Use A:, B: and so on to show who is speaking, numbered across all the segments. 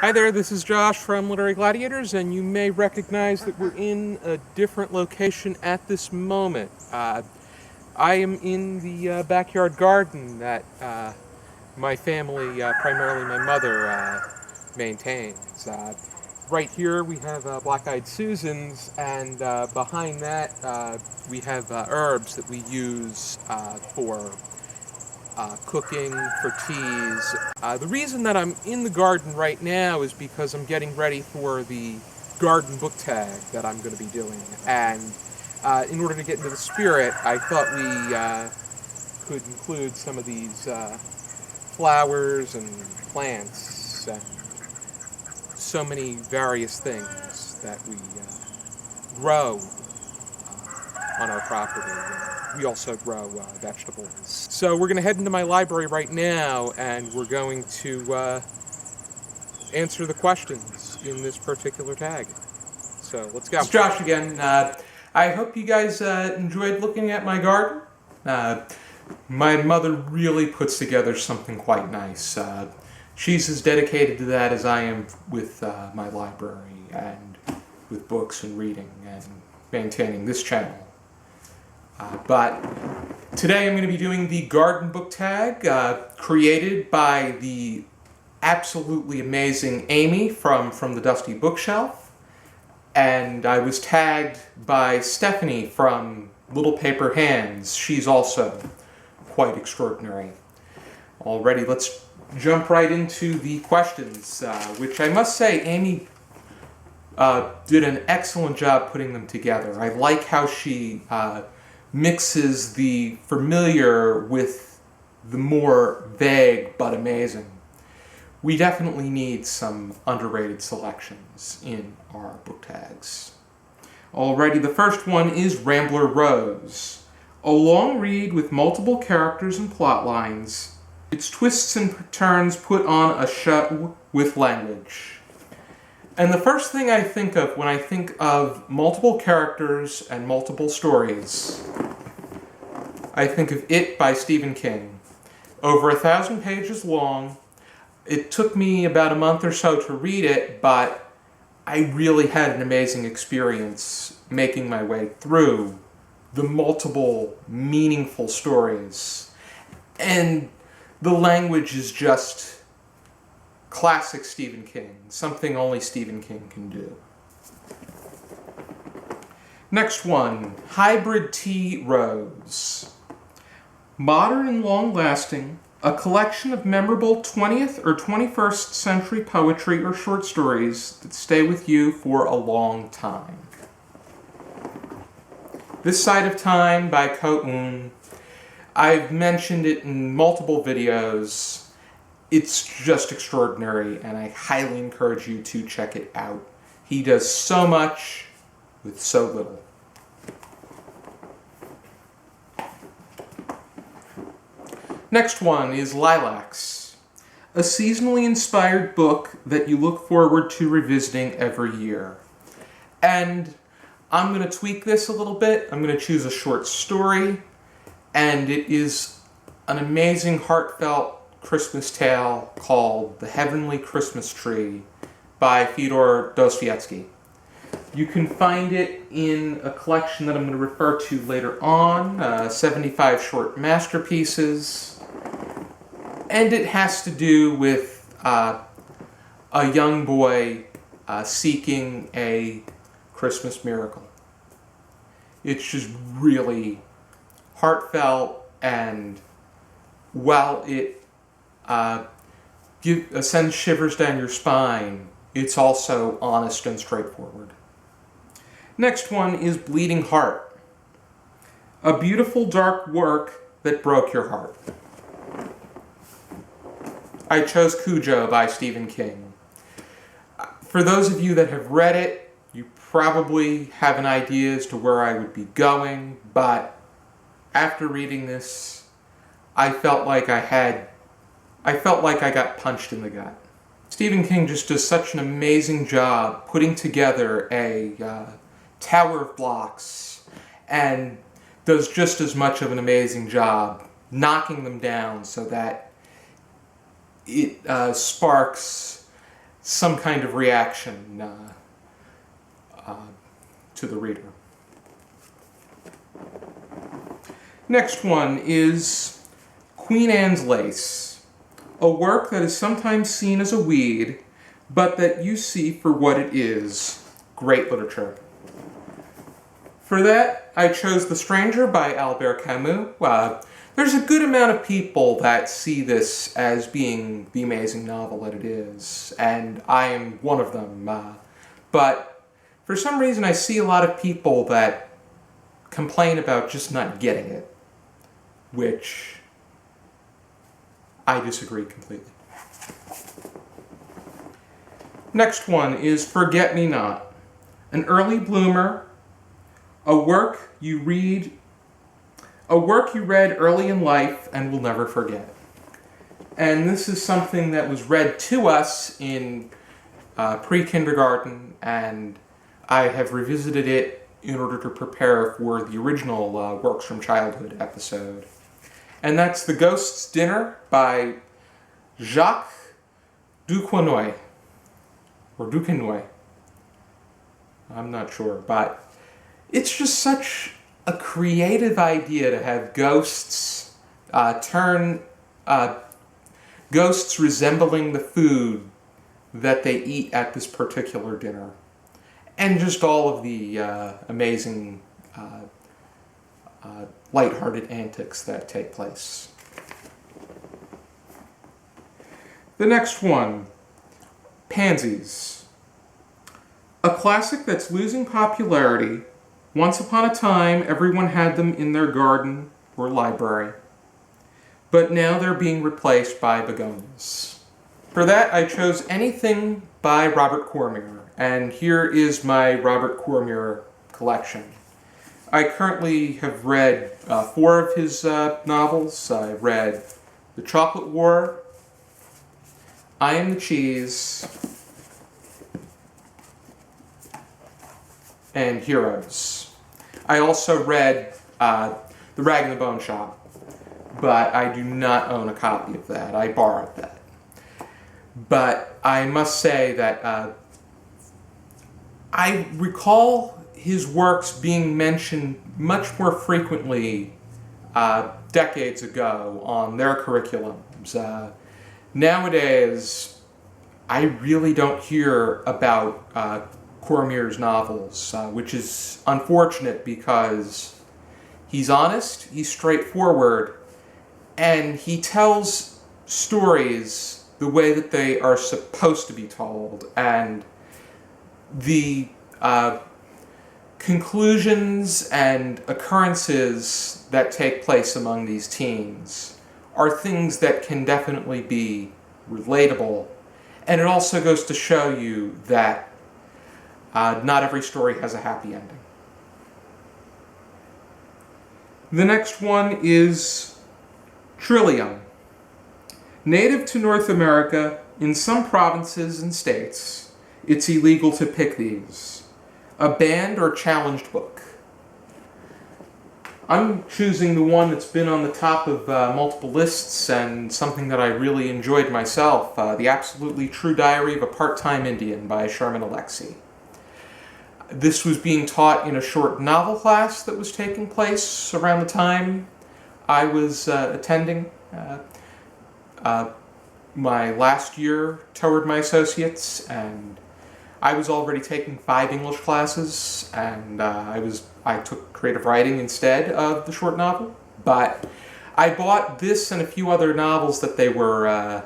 A: Hi there, this is Josh from Literary Gladiators, and you may recognize that we're in a different location at this moment. I am in the backyard garden that my family, primarily my mother, maintains. Right here we have black-eyed Susans, and behind that we have herbs that we use for cooking, for teas. The reason that I'm in the garden right now is because I'm getting ready for the garden book tag that I'm going to be doing. And in order to get into the spirit, I thought we could include some of these flowers and plants and so many various things that we grow on our property. We also grow vegetables. So we're going to head into my library right now, and we're going to answer the questions in this particular tag. So let's go. It's Josh again. I hope you guys enjoyed looking at my garden. My mother really puts together something quite nice. She's as dedicated to that as I am with my library and with books and reading and maintaining this channel. But today I'm going to be doing the garden book tag created by the absolutely amazing Amy from the Dusty Bookshelf, and I was tagged by Stephanie from Little Paper Hands. She's also quite extraordinary. Alrighty, let's jump right into the questions, which I must say Amy did an excellent job putting them together. I like how she mixes the familiar with the more vague but amazing. We definitely need some underrated selections in our book tags. Alrighty, the first one is Rambler Rose. A long read with multiple characters and plot lines. Its twists and turns put on a show with language. And the first thing I think of when I think of multiple characters and multiple stories, I think of It by Stephen King. Over 1,000 pages long. It took me about a month or so to read it, but I really had an amazing experience making my way through the multiple meaningful stories. And the language is just classic Stephen King, something only Stephen King can do. Next one, Hybrid Tea Rose. Modern and long-lasting, a collection of memorable 20th or 21st century poetry or short stories that stay with you for a long time. This Side of Time by Ko-un. I've mentioned it in multiple videos. It's just extraordinary, and I highly encourage you to check it out. He does so much with so little. Next one is Lilacs, a seasonally inspired book that you look forward to revisiting every year. And I'm going to tweak this a little bit. I'm going to choose a short story, and it is an amazing, heartfelt Christmas tale called The Heavenly Christmas Tree by Fyodor Dostoevsky. You can find it in a collection that I'm going to refer to later on, 75 Short Masterpieces, and it has to do with a young boy seeking a Christmas miracle. It's just really heartfelt, and while it sends shivers down your spine, it's also honest and straightforward. Next one is Bleeding Heart, a beautiful dark work that broke your heart. I chose Cujo by Stephen King. For those of you that have read it, you probably have an idea as to where I would be going, but after reading this, I felt like I got punched in the gut. Stephen King just does such an amazing job putting together a tower of blocks, and does just as much of an amazing job knocking them down so that it sparks some kind of reaction to the reader. Next one is Queen Anne's Lace, a work that is sometimes seen as a weed, but that you see for what it is, great literature. For that, I chose The Stranger by Albert Camus. There's a good amount of people that see this as being the amazing novel that it is, and I am one of them. But for some reason, I see a lot of people that complain about just not getting it, which I disagree completely. Next one is Forget Me Not, an early bloomer, a work you read early in life and will never forget. And this is something that was read to us in pre-kindergarten, and I have revisited it in order to prepare for the original Works from Childhood episode. And that's The Ghost's Dinner by Jacques Duquesnoy. Or Duquesnoy. I'm not sure, but it's just such a creative idea to have ghosts turn ghosts resembling the food that they eat at this particular dinner. And just all of the amazing lighthearted antics that take place. The next one, Pansies. A classic that's losing popularity. Once upon a time, everyone had them in their garden or library. But now they're being replaced by begonias. For that, I chose anything by Robert Cormier, and here is my Robert Cormier collection. I currently have read 4 of his novels. I've read The Chocolate War, I Am the Cheese, and Heroes. I also read The Rag and the Bone Shop, but I do not own a copy of that. I borrowed that. But I must say that I recall his works being mentioned much more frequently decades ago on their curriculums. Nowadays, I really don't hear about Cormier's novels, which is unfortunate because he's honest, he's straightforward, and he tells stories the way that they are supposed to be told, and the conclusions and occurrences that take place among these teens are things that can definitely be relatable, and it also goes to show you that not every story has a happy ending. The next one is Trillium. Native to North America, in some provinces and states, it's illegal to pick these. A banned or challenged book. I'm choosing the one that's been on the top of multiple lists and something that I really enjoyed myself, The Absolutely True Diary of a Part-Time Indian by Sherman Alexie. This was being taught in a short novel class that was taking place around the time I was attending my last year toward my associates, and I was already taking 5 English classes, and I took creative writing instead of the short novel. But I bought this and a few other novels that they were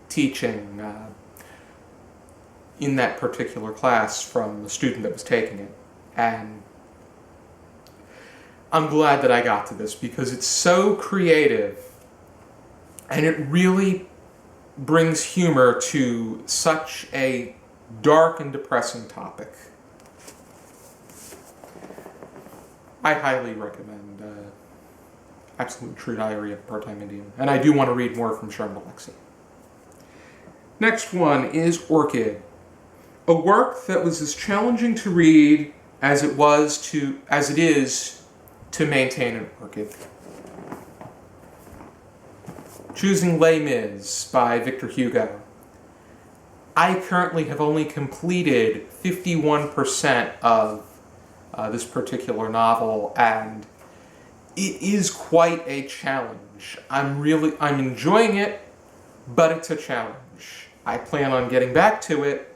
A: teaching in that particular class from the student that was taking it. And I'm glad that I got to this because it's so creative and it really brings humor to such a dark and depressing topic. I highly recommend Absolute True Diary of a Part-Time Indian, and I do want to read more from Sherman Alexie. Next one is Orchid, a work that was as challenging to read as it is to maintain an orchid. Choosing Les Mis by Victor Hugo. I currently have only completed 51% of this particular novel, and it is quite a challenge. I'm enjoying it, but it's a challenge. I plan on getting back to it,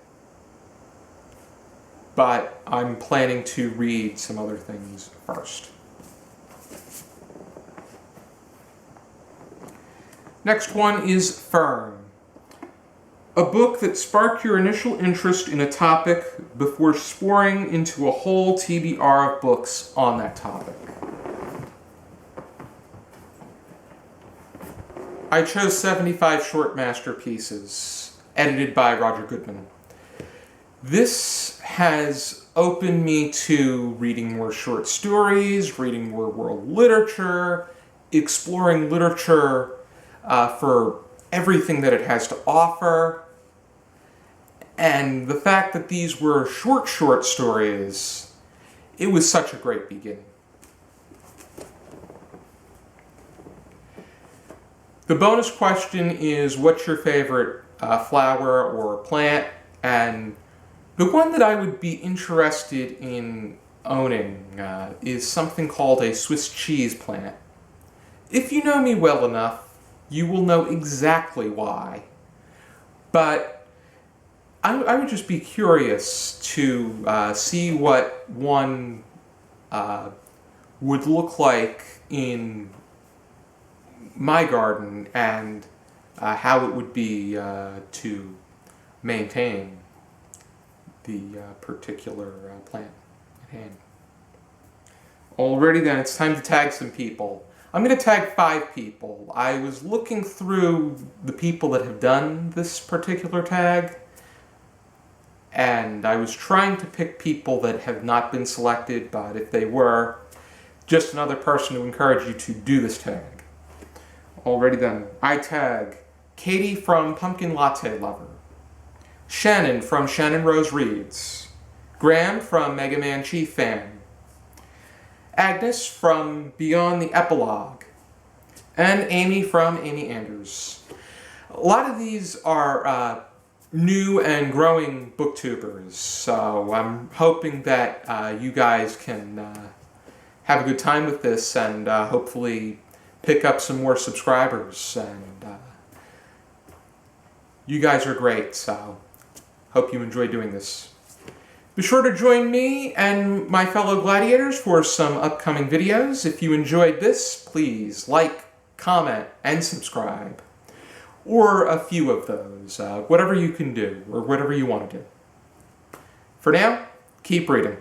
A: but I'm planning to read some other things first. Next one is Fern, a book that sparked your initial interest in a topic before soaring into a whole TBR of books on that topic. I chose 75 Short Masterpieces, edited by Roger Goodman. This has opened me to reading more short stories, reading more world literature, exploring literature for everything that it has to offer. And the fact that these were short stories, it was such a great beginning. The bonus question is, what's your favorite flower or plant? And the one that I would be interested in owning is something called a Swiss cheese plant. If you know me well enough, you will know exactly why. But I would just be curious to see what one would look like in my garden, and how it would be to maintain the particular plant at hand. Alrighty then, it's time to tag some people. I'm going to tag 5 people. I was looking through the people that have done this particular tag, and I was trying to pick people that have not been selected, but if they were, just another person to encourage you to do this tag. Alrighty then, I tag Katie from Pumpkin Latte Lover, Shannon from Shannon Rose Reads, Graham from Mega Man Chief Fan, Agnes from Beyond the Epilogue, and Amy from Amy Anders. A lot of these are new and growing booktubers, so I'm hoping that you guys can have a good time with this and hopefully pick up some more subscribers. And you guys are great, so hope you enjoy doing this. Be sure to join me and my fellow gladiators for some upcoming videos. If you enjoyed this, please like, comment, and subscribe. Or a few of those, whatever you can do, or whatever you want to do. For now, keep reading.